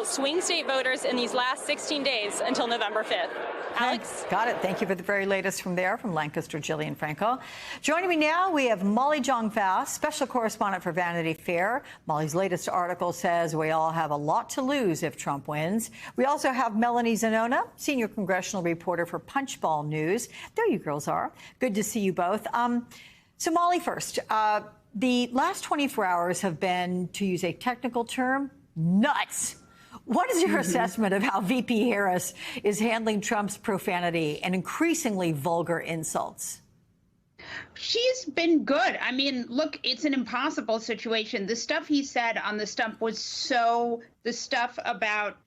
swing state voters in these last 16 days until November 5th. Alex? Got it. Thank you for the very latest from there, from Lancaster, Jillian Franco. Joining me now, we have Molly Jong-Fast, special correspondent for Vanity Fair. Molly's latest article says we all have a lot to lose if Trump wins. We also have Melanie Zanona, senior congressional reporter for Punchbowl News. There you girls are. Good to see you both. So Molly first. The last 24 hours have been, to use a technical term, nuts. What is your assessment of how VP Harris is handling Trump's profanity and increasingly vulgar insults? She's been good. I mean, look, it's an impossible situation. The stuff he said on the stump was the stuff about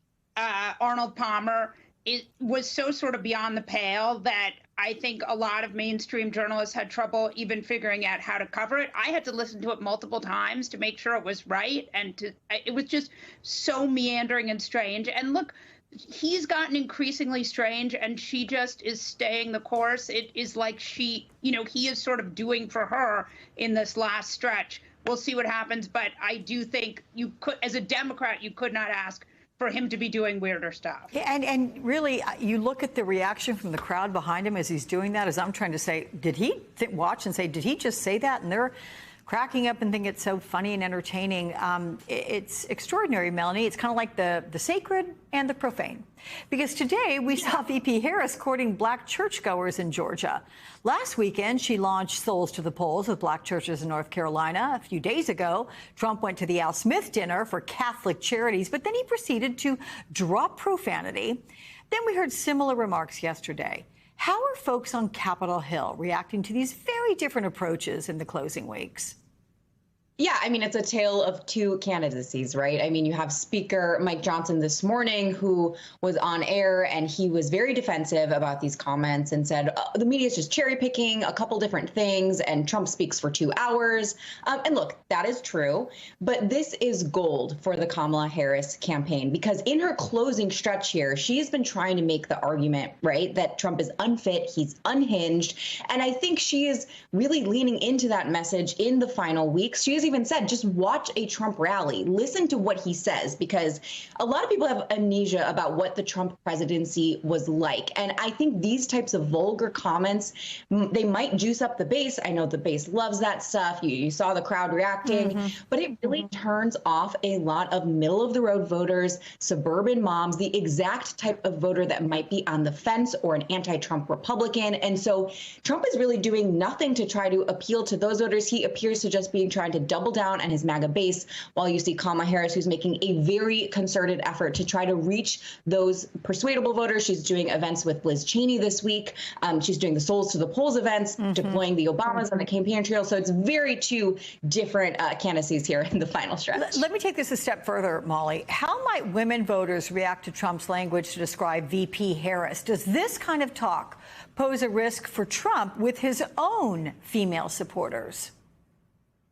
Arnold Palmer, it was so sort of beyond the pale that I think a lot of mainstream journalists had trouble even figuring out how to cover it. I had to listen to it multiple times to make sure it was right. And it was just so meandering and strange. And look, he's gotten increasingly strange and she just is staying the course. It is like he is sort of doing for her in this last stretch. We'll see what happens. But I do think you could, as a Democrat, you could not ask for him to be doing weirder stuff. And really, you look at the reaction from the crowd behind him as he's doing that, as I'm trying to say, did he watch and say, did he just say that? And they're cracking up and think it's so funny and entertaining. It's extraordinary, Melanie. It's kind of like the sacred and the profane. Because today we saw VP Harris courting black churchgoers in Georgia. Last weekend, she launched Souls to the Polls with black churches in North Carolina. A few days ago, Trump went to the Al Smith dinner for Catholic charities, but then he proceeded to drop profanity. Then we heard similar remarks yesterday. How are folks on Capitol Hill reacting to these very different approaches in the closing weeks? Yeah, I mean, it's a tale of two candidacies, right? I mean, you have Speaker Mike Johnson this morning who was on air and he was very defensive about these comments and said the media is just cherry picking a couple different things and Trump speaks for 2 hours. And look, that is true. But this is gold for the Kamala Harris campaign, because in her closing stretch here, she's been trying to make the argument, right, that Trump is unfit, he's unhinged. And I think she is really leaning into that message in the final weeks. She has even said, just watch a Trump rally, listen to what he says, because a lot of people have amnesia about what the Trump presidency was like. And I think these types of vulgar comments, they might juice up the base. I know the base loves that stuff. You saw the crowd reacting, but it really turns off a lot of middle of the road voters, suburban moms, the exact type of voter that might be on the fence or an anti-Trump Republican. And so Trump is really doing nothing to try to appeal to those voters. He appears to just be trying to double down on his MAGA base, while you see Kamala Harris, who's making a very concerted effort to try to reach those persuadable voters. She's doing events with Liz Cheney this week. She's doing the Souls to the Polls events, deploying the Obamas on the campaign trail. So it's very two different candidacies here in the final stretch. Let me take this a step further, Molly. How might women voters react to Trump's language to describe VP Harris? Does this kind of talk pose a risk for Trump with his own female supporters?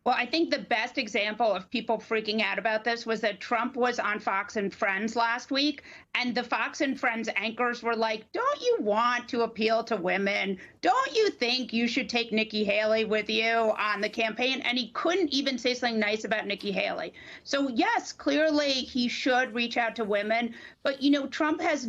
Well, I think the best example of people freaking out about this was that Trump was on Fox and Friends last week, and the Fox and Friends anchors were like, don't you want to appeal to women? Don't you think you should take Nikki Haley with you on the campaign? And he couldn't even say something nice about Nikki Haley. So, yes, clearly he should reach out to women. But, you know, Trump has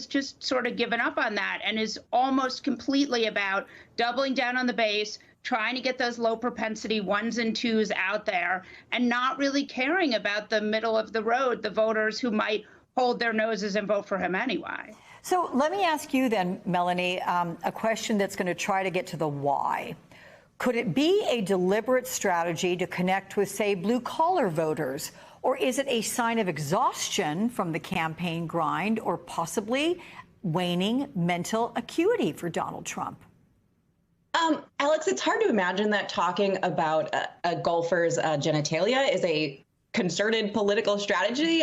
just sort of given up on that and is almost completely about doubling down on the base, trying to get those low propensity 1s and 2s out there and not really caring about the middle of the road, the voters who might hold their noses and vote for him anyway. So let me ask you then, Melanie, a question that's going to try to get to the why. Could it be a deliberate strategy to connect with, say, blue-collar voters? Or is it a sign of exhaustion from the campaign grind or possibly waning mental acuity for Donald Trump? Alex, it's hard to imagine that talking about a golfer's genitalia is a concerted political strategy.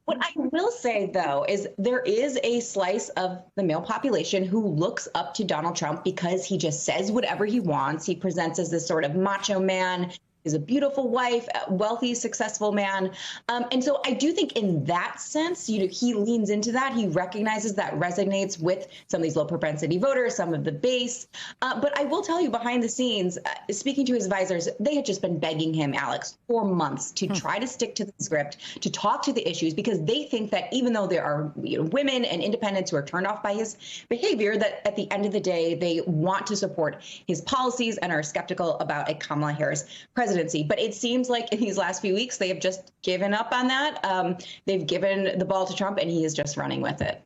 What I will say, though, is there is a slice of the male population who looks up to Donald Trump because he just says whatever he wants. He presents as this sort of macho man. is a beautiful wife, a wealthy, successful man. And so I do think in that sense, he leans into that. He recognizes that resonates with some of these low propensity voters, some of the base. But I will tell you, behind the scenes, speaking to his advisors, they had just been begging him, Alex, for months to try to stick to the script, to talk to the issues, because they think that even though there are women and independents who are turned off by his behavior, that at the end of the day, they want to support his policies and are skeptical about a Kamala Harris presidency. But it seems like in these last few weeks, they have just given up on that. They've given the ball to Trump, and he is just running with it.